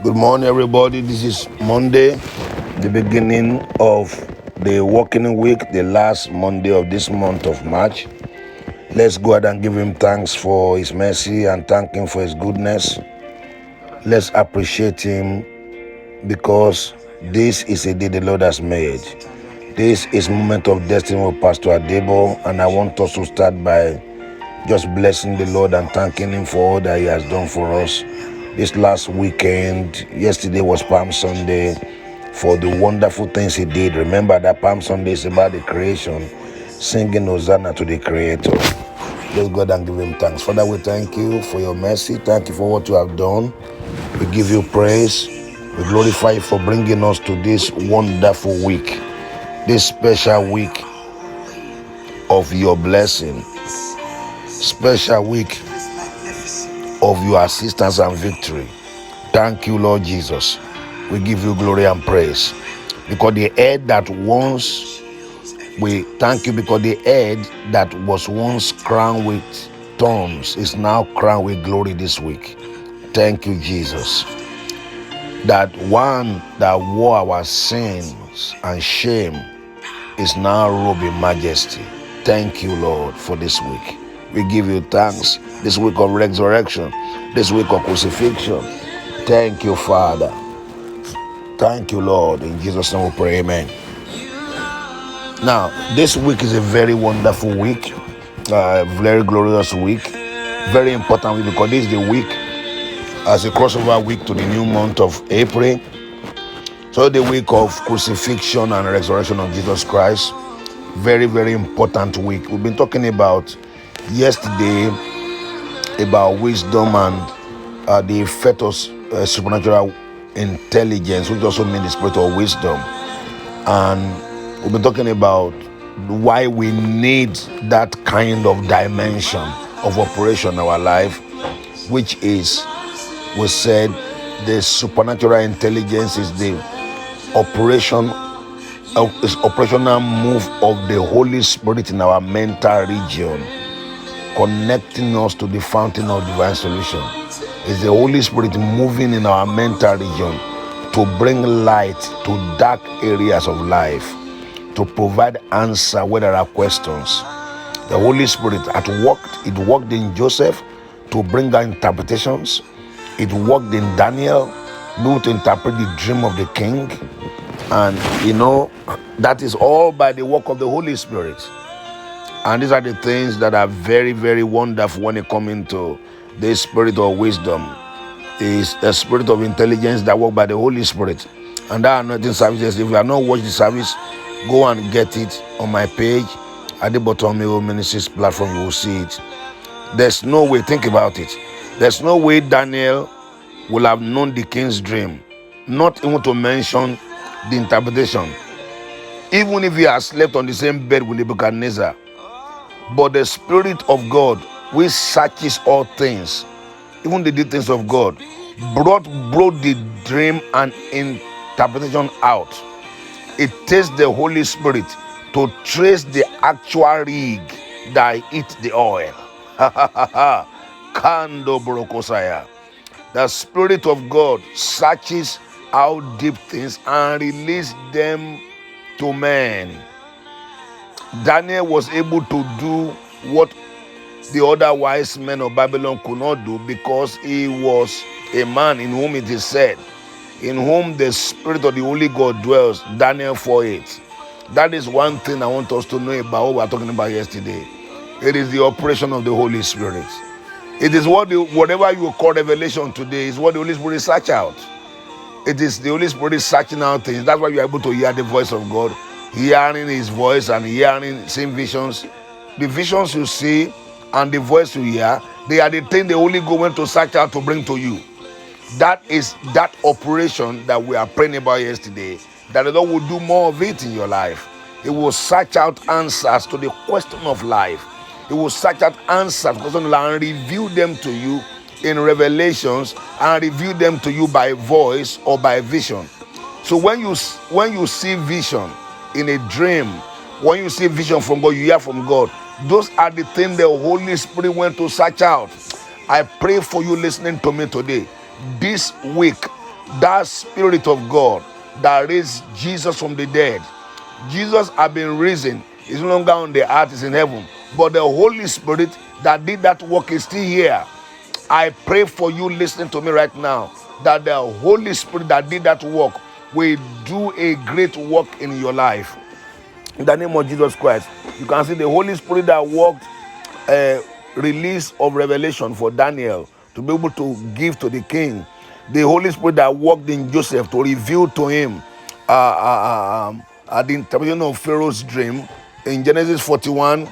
Good morning, everybody. This is Monday, the beginning of the working week, the last Monday of this month of March. Let's go ahead and give him thanks for his mercy and thank him for his goodness. Let's appreciate him because this is a day the Lord has made. This is Moment of Destiny with Pastor Adebo, and I want us to start by just blessing the Lord and thanking him for all that he has done for us. This last weekend, yesterday was Palm Sunday, for the wonderful things he did. Remember that Palm Sunday is about the creation, singing Hosanna to the Creator. Let's go ahead and give him thanks. Father, we thank you for your mercy. Thank you for what you have done. We give you praise. We glorify you for bringing us to this wonderful week, this special week of your blessing, special week of your assistance and victory. Thank you, Lord Jesus. We give you glory and praise. Because the head that once, we thank you because the head that was once crowned with thorns is now crowned with glory this week. Thank you, Jesus. That one that wore our sins and shame is now robed in majesty. Thank you, Lord, for this week. We give you thanks. This week of resurrection, this week of crucifixion. Thank you, Father. Thank you, Lord. In Jesus' name we pray, amen. Now, this week is a very wonderful week, very glorious week, very important week because this is the week as a crossover week to the new month of April. So the week of crucifixion and resurrection of Jesus Christ. Very, very important week. We've been talking about yesterday about wisdom and the effect of supernatural intelligence, which also means the spirit of wisdom. And we've been talking about why we need that kind of dimension of operation in our life, which is, we said, the supernatural intelligence is the operational move of the Holy Spirit in our mental region, connecting us to the fountain of divine solution. It's the Holy Spirit moving in our mental region to bring light to dark areas of life, to provide answer where there are questions. The Holy Spirit it worked in Joseph to bring out interpretations. It worked in Daniel, able to interpret the dream of the king. And that is all by the work of the Holy Spirit. And these are the things that are very, very wonderful when it comes into the spirit of wisdom. Is the spirit of intelligence that work by the Holy Spirit. And that anointing services, if you have not watched the service, go and get it on my page at the bottom of Ministries platform. You will see it. There's no way, think about it. There's no way Daniel will have known the king's dream, not even to mention the interpretation, even if he has slept on the same bed with Nebuchadnezzar. But the Spirit of God, which searches all things, even the deep things of God, brought the dream and interpretation out. It takes the Holy Spirit to trace the actual rig that eat the oil. Kando Brokosaya. The Spirit of God searches out deep things and release them to men. Daniel was able to do what the other wise men of Babylon could not do because he was a man in whom it is said, in whom the Spirit of the Holy God dwells. Daniel 4:8. That is one thing I want us to know about what we were talking about yesterday. It is the operation of the Holy Spirit. It is whatever you call revelation today is what the Holy Spirit search out. It is the Holy Spirit searching out things. That's why you are able to hear the voice of God, hearing his voice and seeing visions. The visions you see and the voice you hear, they are the thing the Holy Ghost went to search out to bring to you. That is that operation that we are praying about yesterday, that the Lord will do more of it in your life. It will search out answers to the question of life. It will search out answers to the question of life and reveal them to you in revelations and reveal them to you by voice or by vision. So when you see vision in a dream, when you see vision from God, you hear from God. Those are the things the Holy Spirit went to search out. I pray for you listening to me today. This week, That Spirit of God that raised Jesus from the dead. Jesus had been risen. He's no longer on the earth, he's in heaven. But the Holy Spirit that did that work is still here. I pray for you listening to me right now that the Holy Spirit that did that work will do a great work in your life. In the name of Jesus Christ, you can see the Holy Spirit that worked release of revelation for Daniel to be able to give to the king. The Holy Spirit that worked in Joseph to reveal to him the interpretation of Pharaoh's dream in Genesis 41,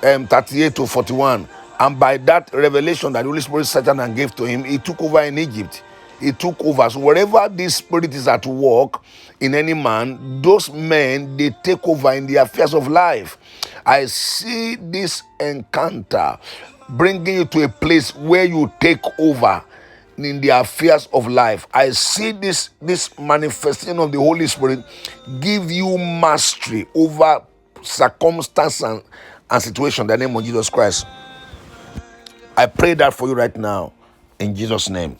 38 to 41. And by that revelation that the Holy Spirit sat down and gave to him, he took over in Egypt. He took over. So wherever this spirit is at work in any man, those men, they take over in the affairs of life. I see this encounter bringing you to a place where you take over in the affairs of life. I see this manifestation of the Holy Spirit give you mastery over circumstance and situation in the name of Jesus Christ. I pray that for you right now in Jesus' name.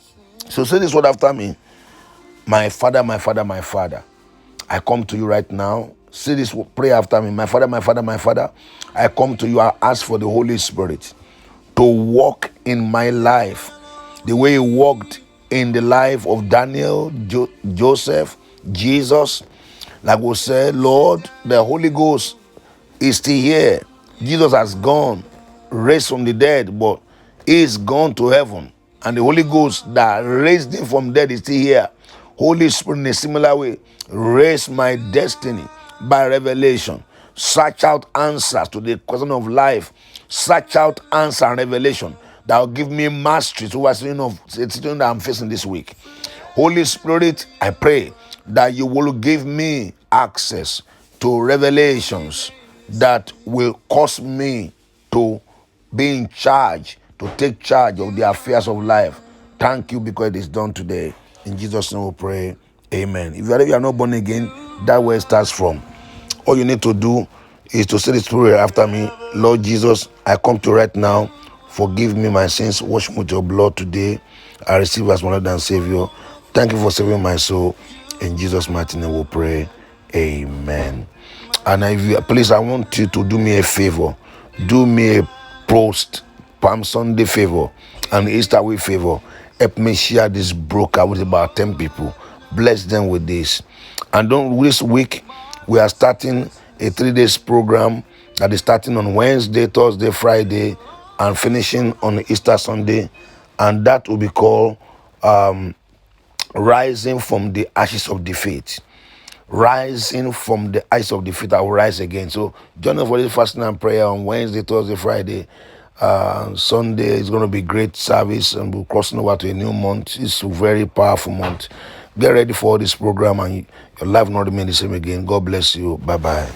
So say this word after me. My Father, my Father, my Father. I come to you right now. Say this prayer after me. My Father, my Father, my Father. I come to you. I ask for the Holy Spirit to walk in my life the way He walked in the life of Daniel, Joseph, Jesus. Like we said, Lord, the Holy Ghost is still here. Jesus has gone, raised from the dead, but He is gone to heaven. And the Holy Ghost that raised Him from dead is still here. Holy Spirit, in a similar way, raise my destiny by revelation. Search out answers to the question of life. Search out answer and revelation that will give me mastery to what situation that I'm facing this week. Holy Spirit, I pray that you will give me access to revelations that will cause me to be in charge, to take charge of the affairs of life. Thank you because it is done today. In Jesus' name we pray. Amen. If you are not born again, that where it starts from. All you need to do is to say this prayer after me. Lord Jesus, I come to right now. Forgive me my sins. Wash me with your blood today. I receive as my Lord and Savior. Thank you for saving my soul. In Jesus' mighty name we pray. Amen. And if you, please, I want you to do me a favor. Do me a post Palm Sunday favor and Easter week favor. Help me share this broker with about 10 people. Bless them with this. And this week, we are starting a 3 days program that is starting on Wednesday, Thursday, Friday, and finishing on Easter Sunday. And that will be called Rising from the Ashes of Defeat. Rising from the ashes of defeat, I will rise again. So join us for this fasting and prayer on Wednesday, Thursday, Friday. Sunday is going to be great service, and we're crossing over to a new month. It's a very powerful month. Get ready for this program, and your life will not remain the same again. God bless you. Bye-bye.